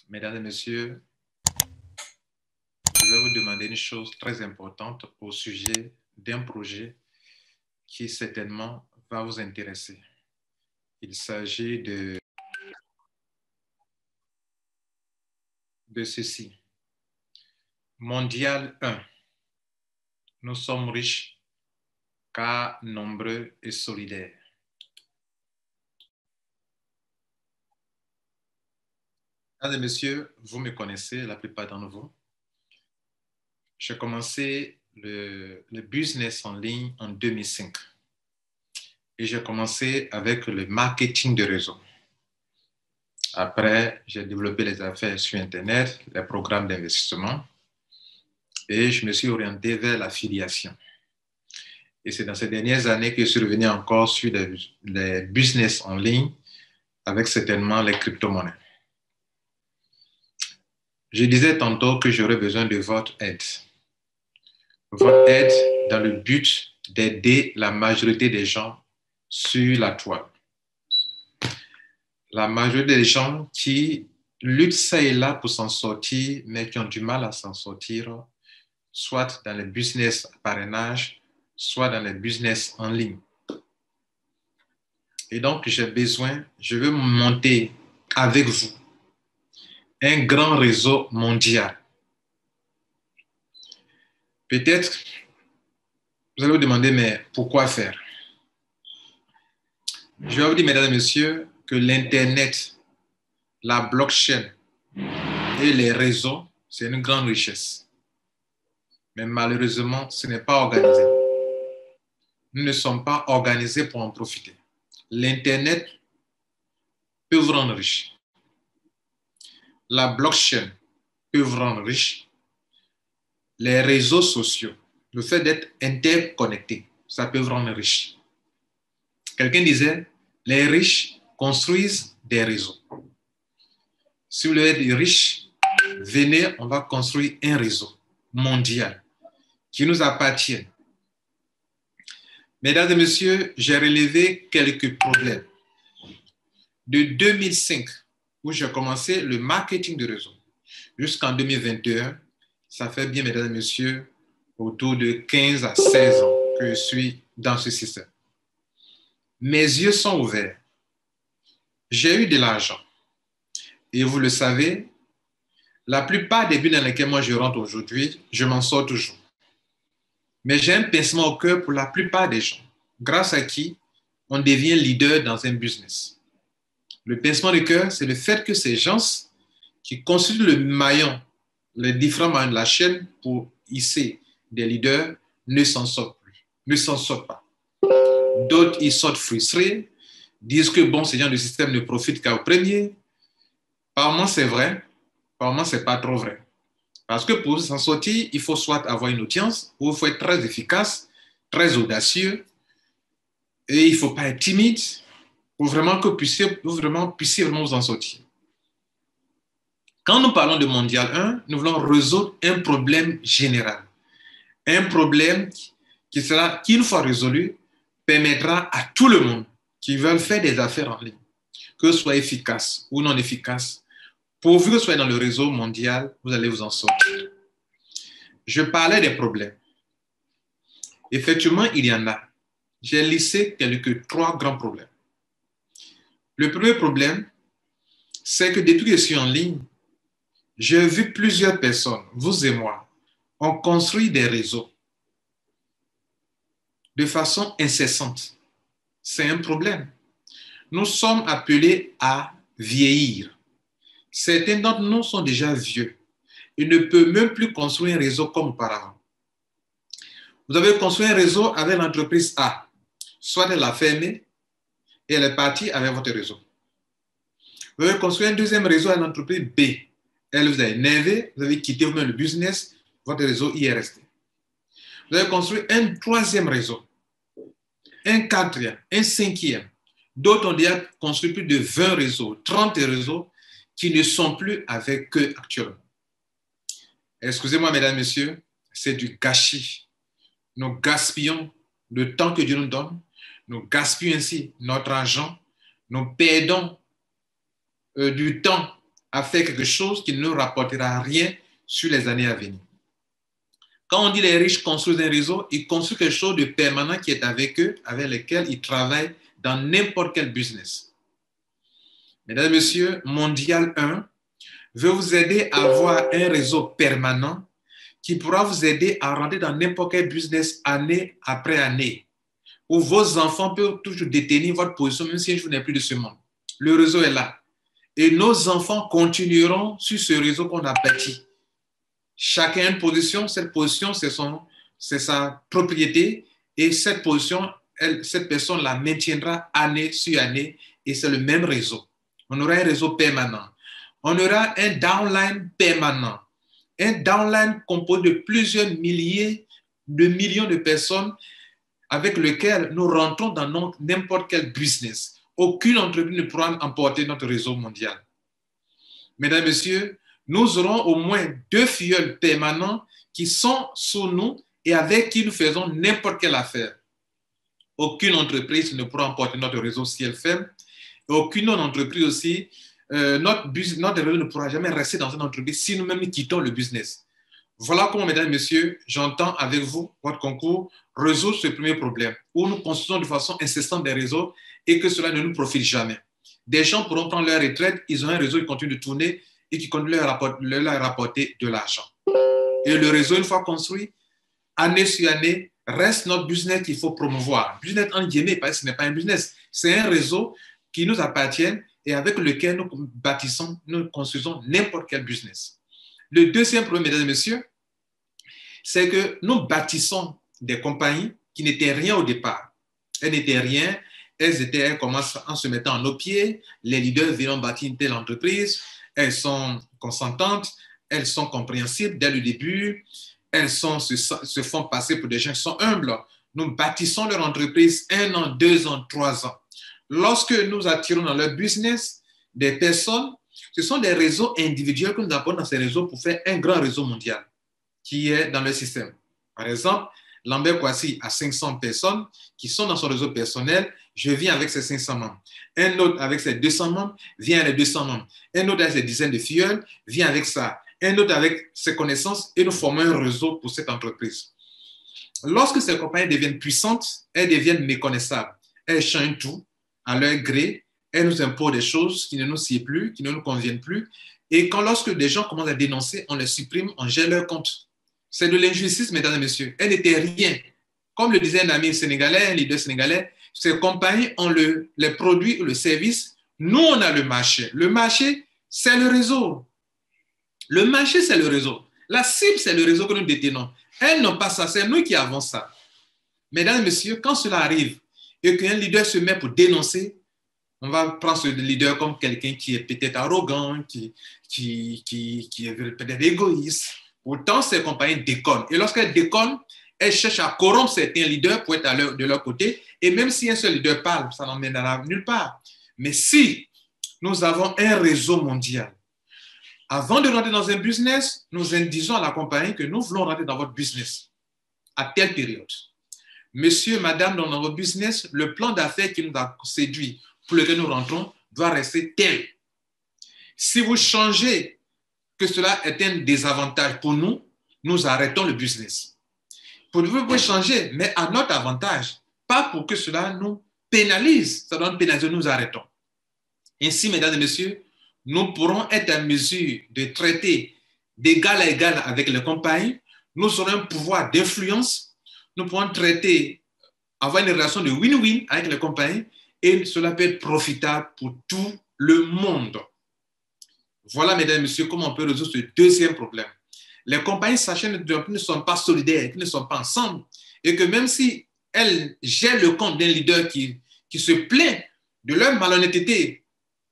Mesdames et messieurs, je vais vous demander une chose très importante au sujet d'un projet qui certainement va vous intéresser. Il s'agit de ceci. Mondial 1. Nous sommes riches car nombreux et solidaires. Mesdames et messieurs, vous me connaissez, la plupart d'entre vous. J'ai commencé le business en ligne en 2005. Et j'ai commencé avec le marketing de réseau. Après, j'ai développé les affaires sur Internet, les programmes d'investissement, et je me suis orienté vers l'affiliation. Et c'est dans ces dernières années que je suis revenu encore sur les business en ligne, avec certainement les crypto-monnaies. Je disais tantôt que j'aurais besoin de votre aide. Votre aide dans le but d'aider la majorité des gens sur la toile. La majorité des gens qui luttent ça et là pour s'en sortir, mais qui ont du mal à s'en sortir, soit dans les business à parrainage, soit dans les business en ligne. Et donc, je veux monter avec vous un grand réseau mondial. Peut-être, vous allez vous demander, mais pourquoi faire? Je vais vous dire, mesdames et messieurs, que l'Internet, la blockchain et les réseaux, c'est une grande richesse. Mais malheureusement, ce n'est pas organisé. Nous ne sommes pas organisés pour en profiter. L'Internet peut vous rendre riche. La blockchain peut vous rendre riche. Les réseaux sociaux, le fait d'être interconnecté, ça peut vous rendre riche. Quelqu'un disait, les riches construisent des réseaux. Si vous voulez être riche, venez, on va construire un réseau mondial qui nous appartient. Mesdames et messieurs, j'ai relevé quelques problèmes. De 2005, où j'ai commencé le marketing de réseau, jusqu'en 2021, ça fait bien, mesdames et messieurs, autour de 15 à 16 ans que je suis dans ce système. Mes yeux sont ouverts. J'ai eu de l'argent. Et vous le savez, la plupart des buts dans lesquels moi je rentre aujourd'hui, je m'en sors toujours. Mais j'ai un pincement au cœur pour la plupart des gens, grâce à qui on devient leader dans un business. Le pincement du cœur, c'est le fait que ces gens qui constituent le maillon, les différents maillons de la chaîne pour hisser des leaders, ne s'en sortent plus, ne s'en sortent pas. D'autres, ils sortent frustrés, disent que bon, ces gens du système ne profitent qu'au premier. Par moments, c'est vrai, par moments, c'est pas trop vrai. Parce que pour s'en sortir, il faut soit avoir une audience, ou il faut être très efficace, très audacieux, et il ne faut pas être timide pour vraiment que vous puissiez vraiment vous en sortir. Quand nous parlons de Mondial 1, nous voulons résoudre un problème général. Un problème qui, une fois résolu, permettra à tout le monde qui veut faire des affaires en ligne, que ce soit efficace ou non efficace, pourvu que ce soit dans le réseau mondial, vous allez vous en sortir. Je parlais des problèmes. Effectivement, il y en a. J'ai listé trois grands problèmes. Le premier problème, c'est que depuis que je suis en ligne, j'ai vu plusieurs personnes, vous et moi, on construit des réseaux de façon incessante. C'est un problème. Nous sommes appelés à vieillir. Certains d'entre nous sont déjà vieux. Ils ne peuvent même plus construire un réseau comme auparavant. Vous avez construit un réseau avec l'entreprise A. Soit elle l'a fermé et elle est partie avec votre réseau. Vous avez construit un deuxième réseau à l'entreprise B. Elle vous a énervé, vous avez quitté vous-même le business, votre réseau y est resté. Vous avez construit un troisième réseau, un quatrième, un cinquième. D'autres ont déjà construit plus de 20 réseaux, 30 réseaux qui ne sont plus avec eux actuellement. Excusez-moi, mesdames, messieurs, c'est du gâchis. Nous gaspillons le temps que Dieu nous donne, nous gaspillons ainsi notre argent, nous perdons du temps à faire quelque chose qui ne nous rapportera rien sur les années à venir. Quand on dit les riches construisent un réseau, ils construisent quelque chose de permanent qui est avec eux, avec lequel ils travaillent dans n'importe quel business. Mesdames et messieurs, Mondial 1 veut vous aider à avoir un réseau permanent qui pourra vous aider à rentrer dans n'importe quel business année après année, où vos enfants peuvent toujours détenir votre position, même si je n'ai plus de ce monde. Le réseau est là. Et nos enfants continueront sur ce réseau qu'on a bâti. Chacun a une position, cette position, c'est sa propriété, et cette position, cette personne la maintiendra année sur année, et c'est le même réseau. On aura un réseau permanent. On aura un downline permanent. Un downline composé de plusieurs milliers de millions de personnes avec lesquelles nous rentrons dans n'importe quel business. Aucune entreprise ne pourra emporter notre réseau mondial. Mesdames et messieurs, nous aurons au moins 2 filleuls permanents qui sont sous nous et avec qui nous faisons n'importe quelle affaire. Aucune entreprise ne pourra emporter notre réseau si elle ferme. Aucune autre entreprise aussi, notre réseau ne pourra jamais rester dans une entreprise si nous-mêmes quittons le business. Voilà comment, mesdames et messieurs, j'entends avec vous, votre concours, résoudre ce premier problème, où nous construisons de façon incessante des réseaux et que cela ne nous profite jamais. Des gens pourront prendre leur retraite, ils ont un réseau qui continue de tourner et qui continue de leur rapporter de l'argent. Et le réseau, une fois construit, année sur année, reste notre business qu'il faut promouvoir. Business en guillemets, parce que ce n'est pas un business, c'est un réseau qui nous appartient et avec lequel nous bâtissons, nous construisons n'importe quel business. Le deuxième problème, mesdames et messieurs, c'est que nous bâtissons des compagnies qui n'étaient rien au départ. Elles n'étaient rien, elles commencent en se mettant à nos pieds, les leaders viennent bâtir une telle entreprise, elles sont consentantes, elles sont compréhensibles dès le début, elles se font passer pour des gens qui sont humbles. Nous bâtissons leur entreprise 1 an, 2 ans, 3 ans. Lorsque nous attirons dans leur business des personnes, ce sont des réseaux individuels que nous apportons dans ces réseaux pour faire un grand réseau mondial qui est dans le système. Par exemple, Lambert Kouassi a 500 personnes qui sont dans son réseau personnel. Je viens avec ces 500 membres. Un autre avec ses 200 membres vient avec 200 membres. Un autre avec ses dizaines de filleuls vient avec ça. Un autre avec ses connaissances et nous formons un réseau pour cette entreprise. Lorsque ces compagnies deviennent puissantes, elles deviennent méconnaissables. Elles changent tout à leur gré. Elles nous imposent des choses qui ne nous sied plus, qui ne nous conviennent plus. Et lorsque des gens commencent à dénoncer, on les supprime, on gère leur compte. C'est de l'injustice, mesdames et messieurs. Elles n'étaient rien. Comme le disait un ami sénégalais, un leader sénégalais, ces compagnies ont les produits ou le service. Nous, on a le marché. Le marché, c'est le réseau. Le marché, c'est le réseau. La cible, c'est le réseau que nous détenons. Elles n'ont pas ça, c'est nous qui avons ça. Mesdames et messieurs, quand cela arrive et qu'un leader se met pour dénoncer, on va prendre ce leader comme quelqu'un qui est peut-être arrogant, qui est peut-être égoïste. Pourtant, ces compagnies déconnent. Et lorsqu'elles déconnent, elles cherchent à corrompre certains leaders pour être de leur côté. Et même si un seul leader parle, ça n'emmènera nulle part. Mais si nous avons un réseau mondial, avant de rentrer dans un business, nous disons à la compagnie que nous voulons rentrer dans votre business à telle période. Monsieur, madame, dans votre business, le plan d'affaires qui nous a séduit pour lequel nous rentrons doit rester tel. Si vous changez que cela est un désavantage pour nous, nous arrêtons le business. Vous pouvez changer, mais à notre avantage, pas pour que cela nous pénalise. Ça doit nous pénaliser, nous arrêtons. Ainsi, mesdames et messieurs, nous pourrons être en mesure de traiter d'égal à égal avec les compagnies. Nous aurons un pouvoir d'influence. Nous pourrons traiter, avoir une relation de win-win avec les compagnies et cela peut être profitable pour tout le monde. Voilà, mesdames et messieurs, comment on peut résoudre ce deuxième problème. Les compagnies sachant qui ne sont pas solidaires, qui ne sont pas ensemble, et que même si elles gèrent le compte d'un leader qui se plaint de leur malhonnêteté,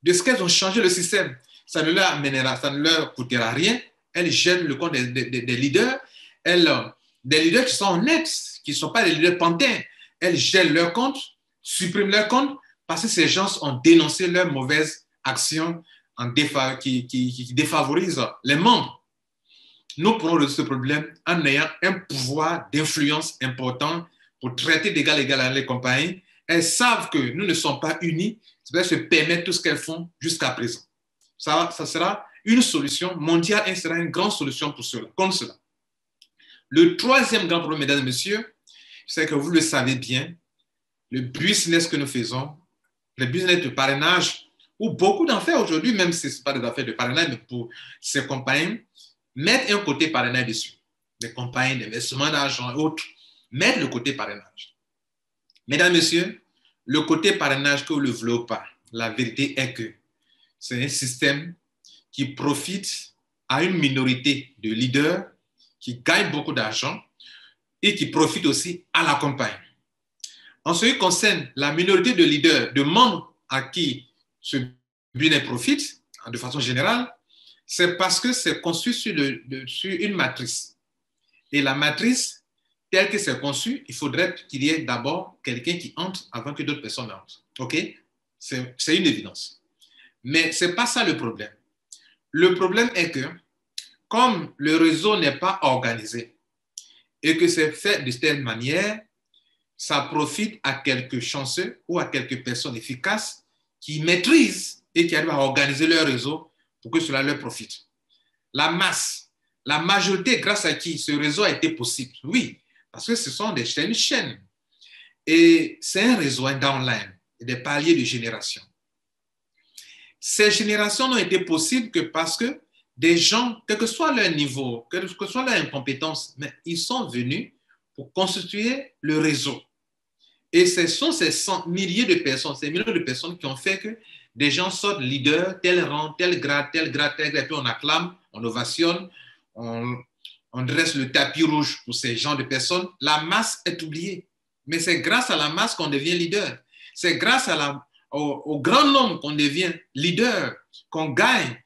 de ce qu'elles ont changé le système, ça ne leur amènera, ça ne leur coûtera rien. Elles gèrent le compte des leaders, des leaders qui sont honnêtes, qui ne sont pas des leaders pantins. Elles gèrent leur compte, suppriment leur compte, parce que ces gens ont dénoncé leurs mauvaises actions qui défavorisent les membres. Nous pourrons résoudre ce problème en ayant un pouvoir d'influence important pour traiter d'égal à égal avec les compagnies. Elles savent que nous ne sommes pas unis, c'est-à-dire se permettre tout ce qu'elles font jusqu'à présent. Ça sera une solution mondiale sera une grande solution pour cela, comme cela. Le troisième grand problème, mesdames et messieurs, c'est que vous le savez bien, le business que nous faisons, le business de parrainage, où beaucoup d'en faire aujourd'hui, même si ce n'est pas des affaires de parrainage, mais pour ces compagnies, mettent un côté parrainage dessus. Des compagnies d'investissement d'argent et autres, mettent le côté parrainage. Mesdames et messieurs, le côté parrainage, que vous le voulez ou pas, la vérité est que c'est un système qui profite à une minorité de leaders qui gagnent beaucoup d'argent et qui profite aussi à la compagnie. En ce qui concerne la minorité de leaders, de membres à qui ce business profite, de façon générale, c'est parce que c'est construit sur une matrice. Et la matrice, telle que c'est conçu, il faudrait qu'il y ait d'abord quelqu'un qui entre avant que d'autres personnes entrent. OK? C'est une évidence. Mais ce n'est pas ça le problème. Le problème est que, comme le réseau n'est pas organisé et que c'est fait de telle manière, ça profite à quelques chanceux ou à quelques personnes efficaces qui maîtrisent et qui arrivent à organiser leur réseau pour que cela leur profite. La masse, la majorité grâce à qui ce réseau a été possible, oui, parce que ce sont une chaîne. Et c'est un réseau downline, des paliers de génération. Ces générations n'ont été possibles que parce que des gens, quel que soit leur niveau, quelle que soit leur incompétence, mais ils sont venus pour constituer le réseau. Et ce sont ces milliers de personnes, ces millions de personnes qui ont fait que des gens sortent leaders, tel rang, tel grade, tel grade, tel grade, et puis on acclame, on ovationne, on dresse le tapis rouge pour ces gens de personnes. La masse est oubliée. Mais c'est grâce à la masse qu'on devient leader. C'est grâce au grand nombre qu'on devient leader, qu'on gagne.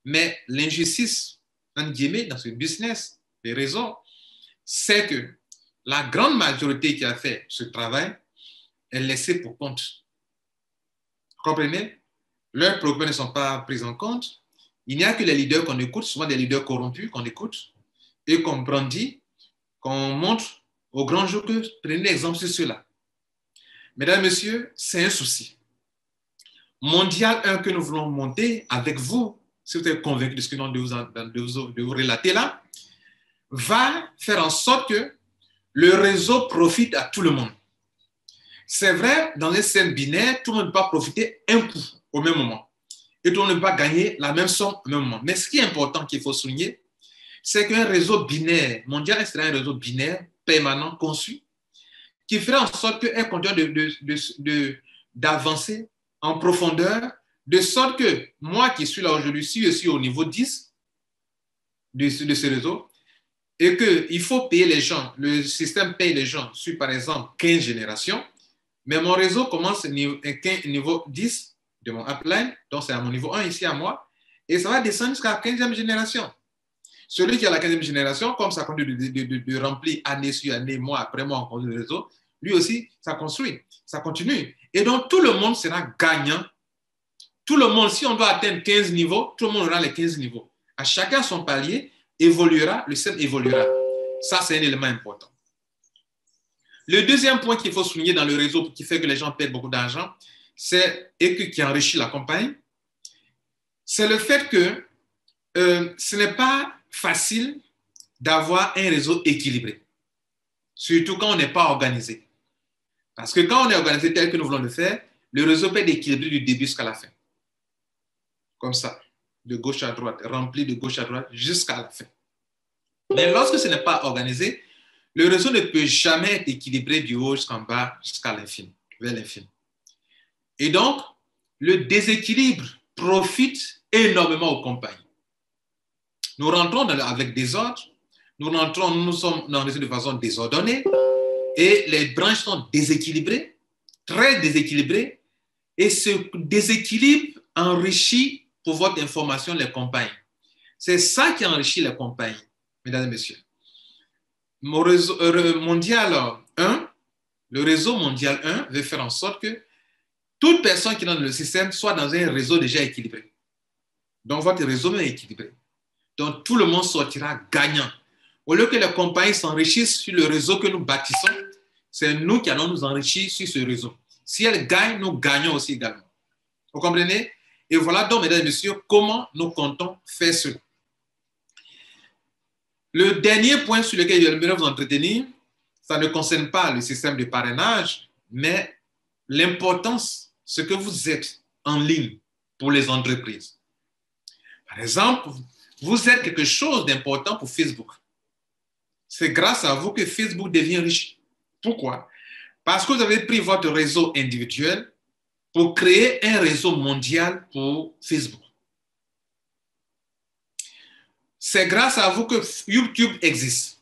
Mais l'injustice, entre guillemets, dans ce business, les réseaux, c'est que la grande majorité qui a fait ce travail est laissée pour compte. Vous comprenez? Leurs problèmes ne sont pas pris en compte. Il n'y a que les leaders qu'on écoute, souvent des leaders corrompus qu'on écoute et qu'on brandit, qu'on montre au grand jour que prenez l'exemple sur cela. Mesdames et messieurs, c'est un souci mondial 1 que nous voulons monter avec vous, si vous êtes convaincus de ce que nous de vous relater là, va faire en sorte que le réseau profite à tout le monde. C'est vrai, dans les scènes binaires, tout le monde ne peut pas profiter un coup au même moment. Et tout le monde ne peut pas gagner la même somme au même moment. Mais ce qui est important qu'il faut souligner, c'est qu'un réseau binaire mondial sera un réseau binaire permanent, conçu, qui fera en sorte qu'un continue d'avancer en profondeur, de sorte que moi qui suis là aujourd'hui, si je suis au niveau 10 de ce réseau, et qu'il faut payer les gens, le système paye les gens sur, par exemple, 15 générations, mais mon réseau commence niveau 10 de mon upline, donc c'est à mon niveau 1 ici à moi, et ça va descendre jusqu'à la 15e génération. Celui qui a la 15e génération, comme ça continue de remplir année sur année, mois après mois, en construit le réseau, lui aussi, ça construit, ça continue. Et donc, tout le monde sera gagnant. Tout le monde, si on doit atteindre 15 niveaux, tout le monde aura les 15 niveaux. À chacun son palier, évoluera, le système évoluera. Ça, c'est un élément important. Le deuxième point qu'il faut souligner dans le réseau qui fait que les gens perdent beaucoup d'argent, et qui enrichit la compagnie, c'est le fait que ce n'est pas facile d'avoir un réseau équilibré, surtout quand on n'est pas organisé. Parce que quand on est organisé tel que nous voulons le faire, le réseau peut être équilibré du début jusqu'à la fin. Comme ça, de gauche à droite, rempli de gauche à droite jusqu'à la fin. Mais lorsque ce n'est pas organisé, le réseau ne peut jamais être équilibré du haut jusqu'en bas, jusqu'à l'infini, vers l'infini. Et donc, le déséquilibre profite énormément aux compagnies. Nous rentrons avec désordre, nous sommes dans le réseau de façon désordonnée, et les branches sont déséquilibrées, très déséquilibrées, et ce déséquilibre enrichit, pour votre information, les compagnies. C'est ça qui enrichit les compagnies, mesdames et messieurs. Le réseau mondial 1 veut faire en sorte que toute personne qui est dans le système soit dans un réseau déjà équilibré. Donc, votre réseau est équilibré. Donc, tout le monde sortira gagnant. Au lieu que les compagnies s'enrichissent sur le réseau que nous bâtissons, c'est nous qui allons nous enrichir sur ce réseau. Si elles gagnent, nous gagnons aussi également. Vous comprenez? Et voilà donc, mesdames et messieurs, comment nous comptons faire cela. Le dernier point sur lequel j'aimerais vous entretenir, ça ne concerne pas le système de parrainage, mais l'importance, ce que vous êtes en ligne pour les entreprises. Par exemple, vous êtes quelque chose d'important pour Facebook. C'est grâce à vous que Facebook devient riche. Pourquoi? Parce que vous avez pris votre réseau individuel pour créer un réseau mondial pour Facebook. C'est grâce à vous que YouTube existe.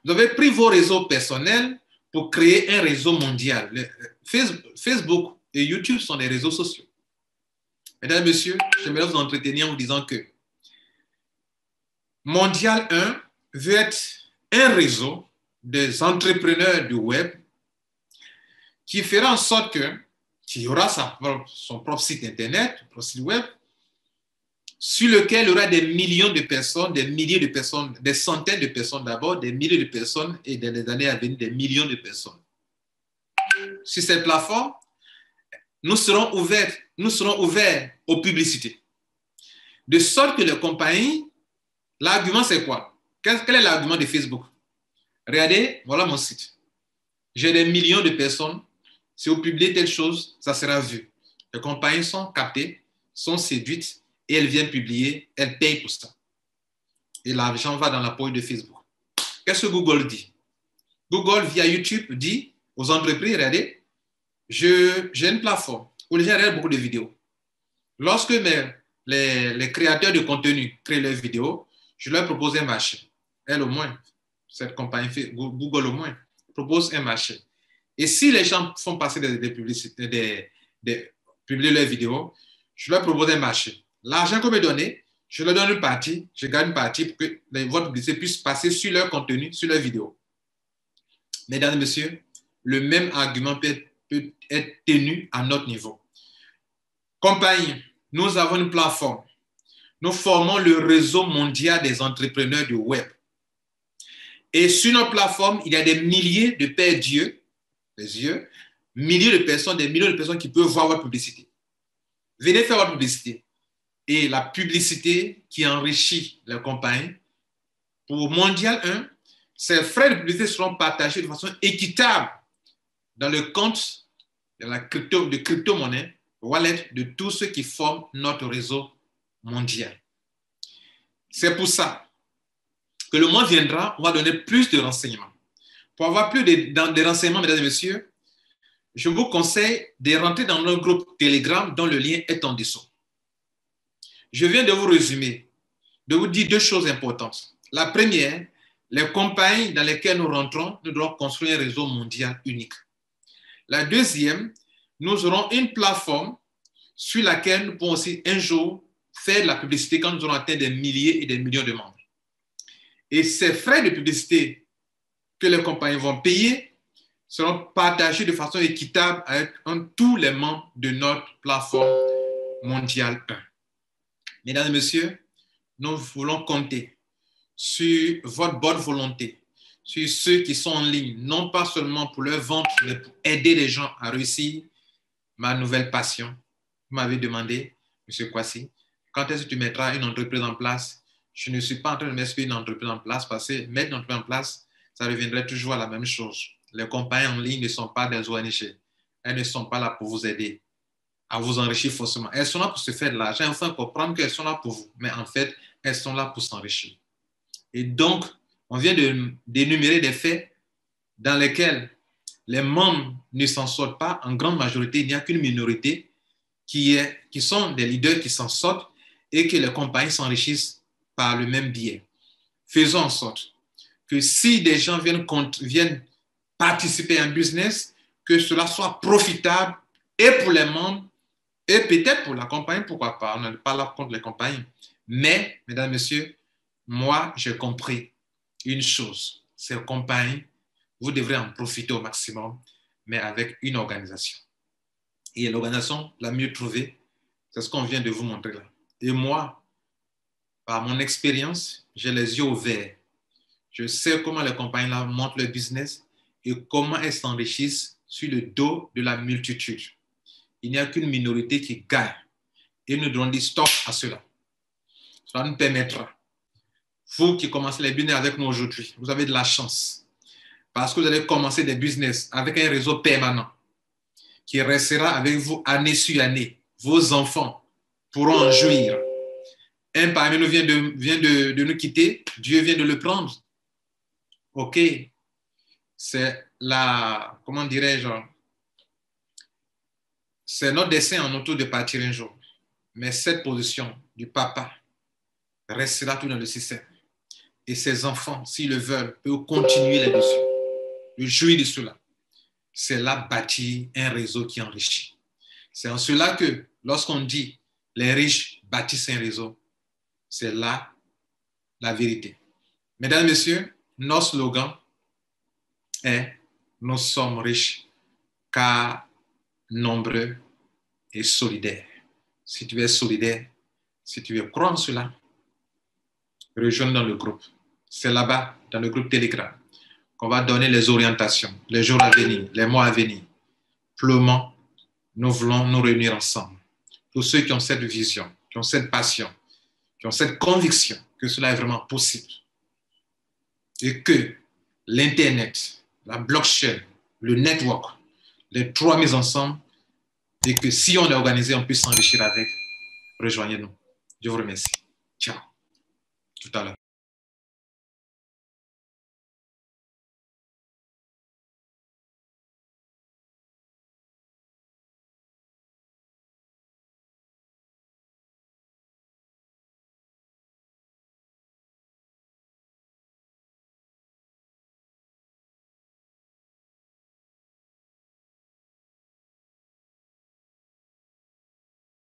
Vous avez pris vos réseaux personnels pour créer un réseau mondial. Facebook et YouTube sont des réseaux sociaux. Mesdames et messieurs, j'aimerais vous entretenir en vous disant que Mondial 1 veut être un réseau des entrepreneurs du web qui fera en sorte qu'il y aura son propre site internet, son site web, sur lequel il y aura des millions de personnes, des milliers de personnes, des centaines de personnes d'abord, des milliers de personnes et dans les années à venir, des millions de personnes. Sur cette plateforme, nous serons ouverts aux publicités. De sorte que les compagnies, l'argument c'est quoi? Quel est l'argument de Facebook? Regardez, voilà mon site. J'ai des millions de personnes. Si vous publiez telle chose, ça sera vu. Les compagnies sont captées, sont séduites et elles viennent publier, elles payent pour ça. Et l'argent va dans la poche de Facebook. Qu'est-ce que Google dit? Google, via YouTube, dit aux entreprises, regardez, j'ai une plateforme où les gens regardent beaucoup de vidéos. Lorsque les créateurs de contenu créent leurs vidéos, je leur propose un marché. Elle au moins, cette compagnie, Google au moins, propose un marché. Et si les gens font passer des publicités, publier leurs vidéos, je leur propose un marché. L'argent qu'on me donne, je leur donne une partie, je gagne une partie pour que votre publicité puisse passer sur leur contenu, sur leurs vidéos. Mesdames et messieurs, le même argument peut être tenu à notre niveau. Compagnie, nous avons une plateforme. Nous formons le réseau mondial des entrepreneurs du web. Et sur notre plateforme, il y a des milliers de pères d'yeux, milliers de personnes, des millions de personnes qui peuvent voir votre publicité. Venez faire votre publicité. Et la publicité qui enrichit la compagnie, pour Mondial 1, ces frais de publicité seront partagés de façon équitable dans le compte de crypto-monnaie, wallet de tous ceux qui forment notre réseau mondial. C'est pour ça que le mois viendra, on va donner plus de renseignements. Pour avoir plus de renseignements, mesdames et messieurs, je vous conseille de rentrer dans notre groupe Telegram dont le lien est en dessous. Je viens de vous résumer, de vous dire deux choses importantes. La première, les compagnies dans lesquelles nous rentrons, nous devons construire un réseau mondial unique. La deuxième, nous aurons une plateforme sur laquelle nous pourrons aussi un jour faire de la publicité quand nous aurons atteint des milliers et des millions de membres. Et ces frais de publicité que les compagnies vont payer seront partagés de façon équitable avec tous les membres de notre plateforme mondiale 1. Mesdames et messieurs, nous voulons compter sur votre bonne volonté, sur ceux qui sont en ligne, non pas seulement pour leur vente, mais pour aider les gens à réussir ma nouvelle passion. Vous m'avez demandé, M. Kwasi, quand est-ce que tu mettras une entreprise en place? Je ne suis pas en train de mettre une entreprise en place parce que mettre une entreprise en place, ça reviendrait toujours à la même chose. Les compagnies en ligne ne sont pas des ONG. Elles ne sont pas là pour vous aider à vous enrichir forcément. Elles sont là pour se faire de l'argent. Il faut comprendre qu'elles sont là pour vous. Mais en fait, elles sont là pour s'enrichir. Et donc, on vient d'énumérer des faits dans lesquels les membres ne s'en sortent pas. En grande majorité, il n'y a qu'une minorité qui sont des leaders qui s'en sortent et que les compagnies s'enrichissent par le même biais. Faisons en sorte que si des gens viennent participer à un business, que cela soit profitable et pour les membres et peut-être pour la compagnie, pourquoi pas. On n'est pas là contre les compagnies. Mais, mesdames et messieurs, moi, j'ai compris une chose. Ces compagnies, vous devrez en profiter au maximum, mais avec une organisation. Et l'organisation la mieux trouvée, c'est ce qu'on vient de vous montrer là. Et moi, par mon expérience, j'ai les yeux ouverts. Je sais comment les compagnies là montent leur business et comment elles s'enrichissent sur le dos de la multitude. Il n'y a qu'une minorité qui gagne. Et nous devons dire stop à cela. Cela nous permettra. Vous qui commencez les business avec nous aujourd'hui, vous avez de la chance. Parce que vous allez commencer des business avec un réseau permanent qui restera avec vous année sur année. Vos enfants pourront en jouir. Un parmi nous vient de nous quitter. Dieu vient de le prendre. OK. C'est la, comment dirais-je, c'est notre dessein en autour de partir un jour. Mais cette position du papa restera tout dans le système. Et ses enfants, s'ils le veulent, peuvent continuer là-dessus, de jouir de cela. C'est là bâtir un réseau qui enrichit. C'est en cela que lorsqu'on dit les riches bâtissent un réseau, c'est là la vérité. Mesdames et messieurs, notre slogan est « Nous sommes riches car nombreux et solidaires ». Si tu es solidaire, si tu veux croire en cela, rejoins dans le groupe. C'est là-bas, dans le groupe Telegram, qu'on va donner les orientations, les jours à venir, les mois à venir. Pleinement, nous voulons nous réunir ensemble. Tous ceux qui ont cette vision, qui ont cette passion, qui ont cette conviction que cela est vraiment possible. Et que l'Internet, la blockchain, le network, les trois mis ensemble, et que si on est organisé, on puisse s'enrichir avec. Rejoignez-nous. Je vous remercie. Ciao. Tout à l'heure.